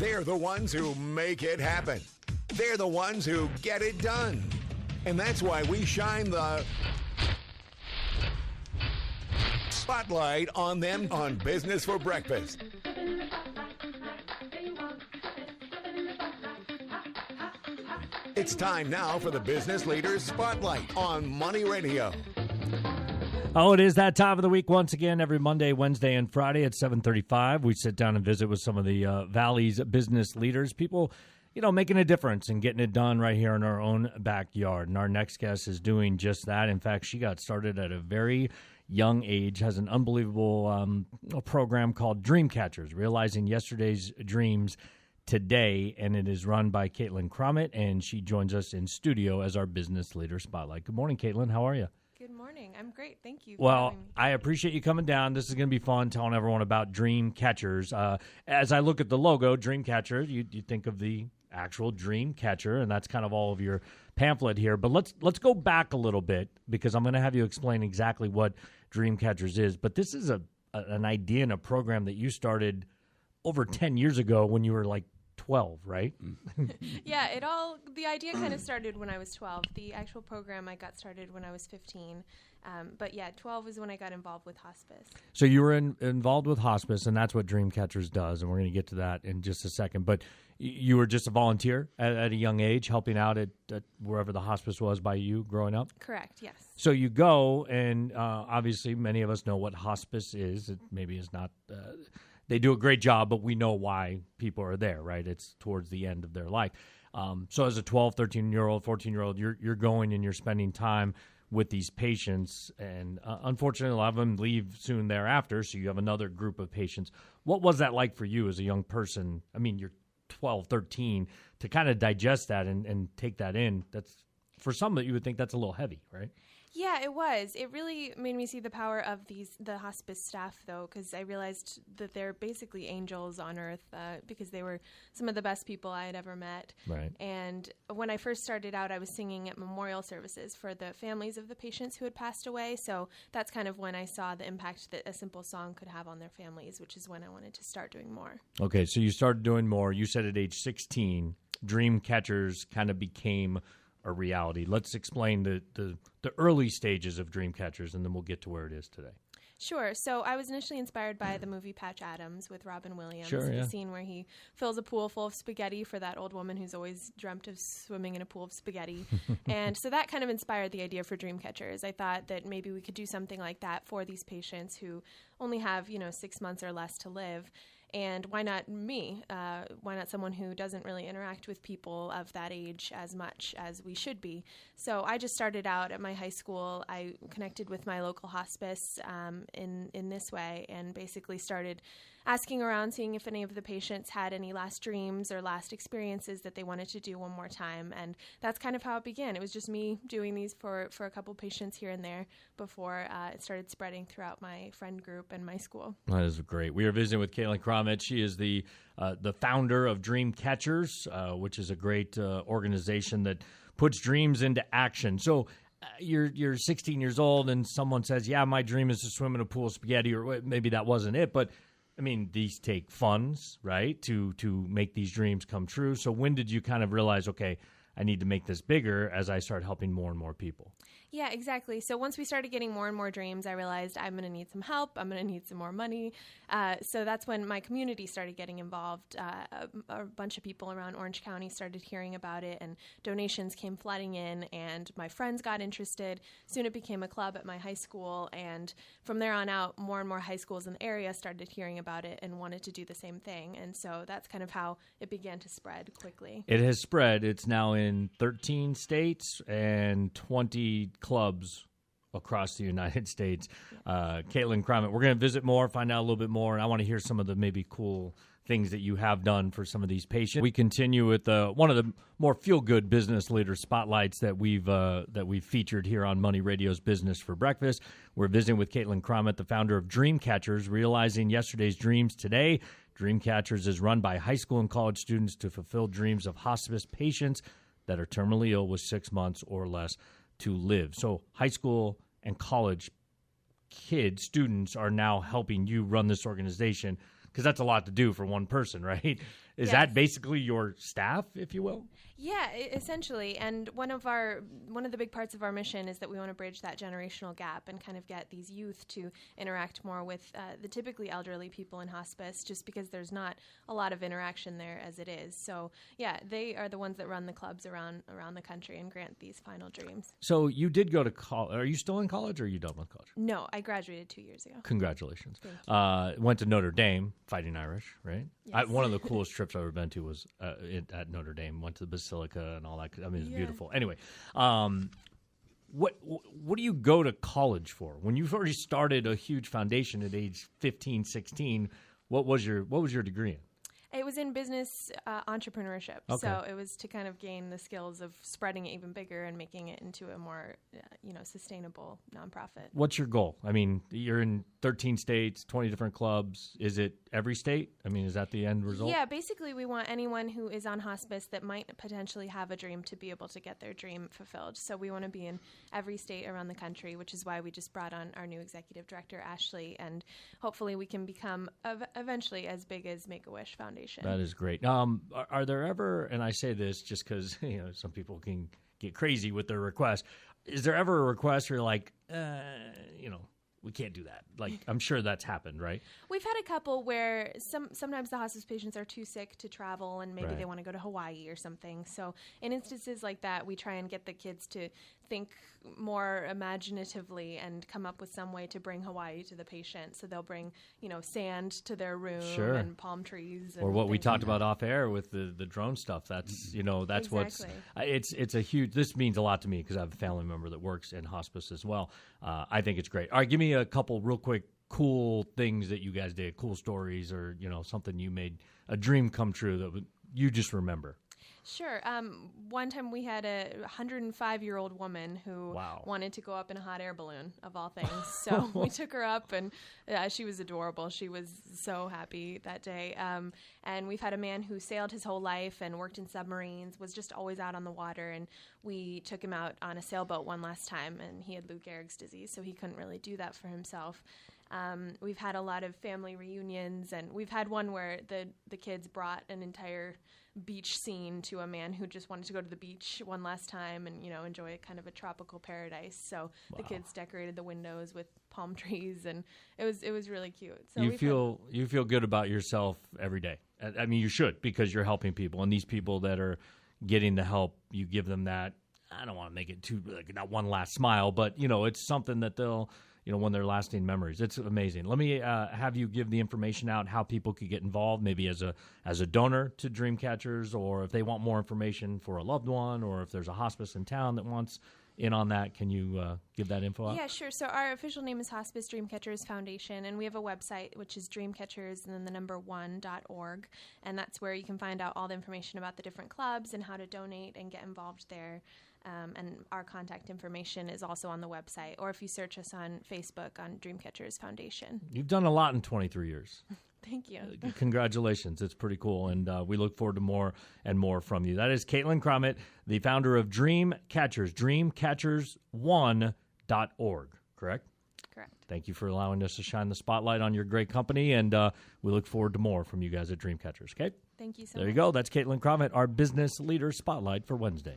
They're the ones who make it happen. They're the ones who get it done. And that's why we shine the spotlight on them on Business for Breakfast. It's time now for the Business Leaders Spotlight on Money Radio. Oh, it is that time of the week once again, every Monday, Wednesday, and Friday at 7:35. We sit down and visit with some of the Valley's business leaders, people, making a difference and getting it done right here in our own backyard. And our next guest is doing just that. In fact, she got started at a very young age, has an unbelievable program called Dream Catchers, Realizing Yesterday's Dreams Today, and it is run by Caitlin Cromit, and she joins us in studio as our Business Leader Spotlight. Good morning, Caitlin. How are you? Good morning. I'm great. Thank you. Well, I appreciate you coming down. This is going to be fun, telling everyone about Dream Catchers. As I look at the logo, Dream Catcher, you think of the actual Dream Catcher, and that's kind of all of your pamphlet here. But let's go back a little bit, because I'm going to have you explain exactly what Dream Catchers is. But this is an idea and a program that you started over 10 years ago when you were like 12, right? Yeah, the idea kind of started when I was 12. The actual program I got started when I was 15. But yeah, 12 is when I got involved with hospice. So you were involved with hospice, and that's what Dream Catchers does, and we're going to get to that in just a second. But you were just a volunteer at a young age, helping out at wherever the hospice was by you growing up? Correct, yes. So you go, and obviously many of us know what hospice is. It maybe is not... They do a great job, but we know why people are there, right? It's towards the end of their life. So as a 12, 13-year-old, 14-year-old, you're going and you're spending time with these patients. And unfortunately, a lot of them leave soon thereafter, so you have another group of patients. What was that like for you as a young person? I mean, you're 12, 13, to kind of digest that and take that in. That's, for some that you would think that's a little heavy, right? Yeah, it was. It really made me see the power of the hospice staff, though, because I realized that they're basically angels on earth because they were some of the best people I had ever met. Right. And when I first started out, I was singing at memorial services for the families of the patients who had passed away. So that's kind of when I saw the impact that a simple song could have on their families, which is when I wanted to start doing more. Okay, so you started doing more. You said at age 16, Dream Catchers kind of became a reality. Let's explain the early stages of Dream Catchers, and then we'll get to where it is today. Sure. So I was initially inspired by the movie Patch Adams with Robin Williams. Sure, yeah. The scene where he fills a pool full of spaghetti for that old woman who's always dreamt of swimming in a pool of spaghetti. And so that kind of inspired the idea for Dream Catchers. I thought that maybe we could do something like that for these patients who only have, 6 months or less to live. And why not me? Why not someone who doesn't really interact with people of that age as much as we should be? So I just started out at my high school. I connected with my local hospice in this way, and basically started asking around, seeing if any of the patients had any last dreams or last experiences that they wanted to do one more time. And that's kind of how it began. It was just me doing these for a couple patients here and there before it started spreading throughout my friend group and my school. That is great. We are visiting with Caitlin Cromit. She is the founder of Dream Catchers, which is a great organization that puts dreams into action. So you're 16 years old and someone says, yeah, my dream is to swim in a pool of spaghetti, or maybe that wasn't it, but I mean, these take funds, right, to make these dreams come true. So when did you kind of realize, okay, I need to make this bigger as I start helping more and more people? Yeah, exactly. So once we started getting more and more dreams, I realized I'm going to need some help. I'm going to need some more money. So that's when my community started getting involved. A bunch of people around Orange County started hearing about it, and donations came flooding in, and my friends got interested. Soon it became a club at my high school, and from there on out, more and more high schools in the area started hearing about it and wanted to do the same thing. And so that's kind of how it began to spread quickly. It has spread. It's now in 13 states and 20 clubs across the United States. Caitlin Cromit, we're going to visit more, find out a little bit more, and I want to hear some of the maybe cool things that you have done for some of these patients. We continue with one of the more feel-good business leader spotlights that we've featured here on Money Radio's Business for Breakfast. We're visiting with Caitlin Cromit, the founder of Dream Catchers, Realizing Yesterday's Dreams Today. Dream Catchers is run by high school and college students to fulfill dreams of hospice patients that are terminally ill with 6 months or less to live. So high school and college students are now helping you run this organization. because that's a lot to do for one person, right? Is Yes. that basically your staff, if you will? Yeah, essentially. And one of the big parts of our mission is that we want to bridge that generational gap and kind of get these youth to interact more with the typically elderly people in hospice, just because there's not a lot of interaction there as it is. So yeah, they are the ones that run the clubs around the country and grant these final dreams. So you did go to college. Are you still in college, or are you done with college? No, I graduated 2 years ago. Congratulations. Thank Went to Notre Dame, Fighting Irish, right? Yes. One of the coolest trips I've ever been to was at Notre Dame. Went to the Basilica and all that. I mean, it's Yeah. beautiful. Anyway, what do you go to college for? When you've already started a huge foundation at age 15, 16, what was your degree in? It was in business entrepreneurship. Okay. So it was to kind of gain the skills of spreading it even bigger and making it into a more, sustainable nonprofit. What's your goal? I mean, you're in 13 states, 20 different clubs. Is it every state? I mean, is that the end result? Yeah, basically we want anyone who is on hospice that might potentially have a dream to be able to get their dream fulfilled. So we want to be in every state around the country, which is why we just brought on our new executive director, Ashley, and hopefully we can become eventually as big as Make-A-Wish Foundation. That is great. Are there ever, and I say this just because some people can get crazy with their requests, is there ever a request where you're like, we can't do that? Like, I'm sure that's happened, right? We've had a couple where sometimes the hospice patients are too sick to travel and maybe Right. they want to go to Hawaii or something. So in instances like that, we try and get the kids to think more imaginatively and come up with some way to bring Hawaii to the patient. So they'll bring, sand to their room Sure. and palm trees. And Or what we things talked like about off air with the drone stuff. That's that's what's Exactly. it's a huge. This means a lot to me because I have a family member that works in hospice as well. I think it's great. All right, give me a couple real quick cool things that you guys did, cool stories, or something you made a dream come true that you just remember. Sure. One time we had a 105-year-old woman who Wow. wanted to go up in a hot air balloon, of all things. So we took her up, and she was adorable. She was so happy that day. And we've had a man who sailed his whole life and worked in submarines, was just always out on the water. And we took him out on a sailboat one last time, and he had Lou Gehrig's disease, so he couldn't really do that for himself. We've had a lot of family reunions, and we've had one where the kids brought an entire beach scene to a man who just wanted to go to the beach one last time and enjoy kind of a tropical paradise. So the kids decorated the windows with palm trees, and it was really cute. So you feel good about yourself every day. I mean, you should, because you're helping people, and these people that are getting the help, you give them that. I don't want to make it too not one last smile, but it's something that they'll. When they're lasting memories. It's amazing. Let me have you give the information out, how people could get involved, maybe as a donor to Dreamcatchers, or if they want more information for a loved one, or if there's a hospice in town that wants in on that. Can you give that info out? Yeah, sure. So our official name is Hospice Dreamcatchers Foundation, and we have a website, which is dreamcatchers and then the number 1.org, and that's where you can find out all the information about the different clubs and how to donate and get involved there. And our contact information is also on the website, or if you search us on Facebook on Dreamcatchers Foundation. You've done a lot in 23 years. Thank you. Congratulations. It's pretty cool, and we look forward to more and more from you. That is Caitlin Crommett, the founder of Dreamcatchers, dreamcatchers1.org, correct? Correct. Thank you for allowing us to shine the spotlight on your great company, and we look forward to more from you guys at Dreamcatchers, okay? Thank you so much. There you go. That's Caitlin Crommett, our business leader spotlight for Wednesday.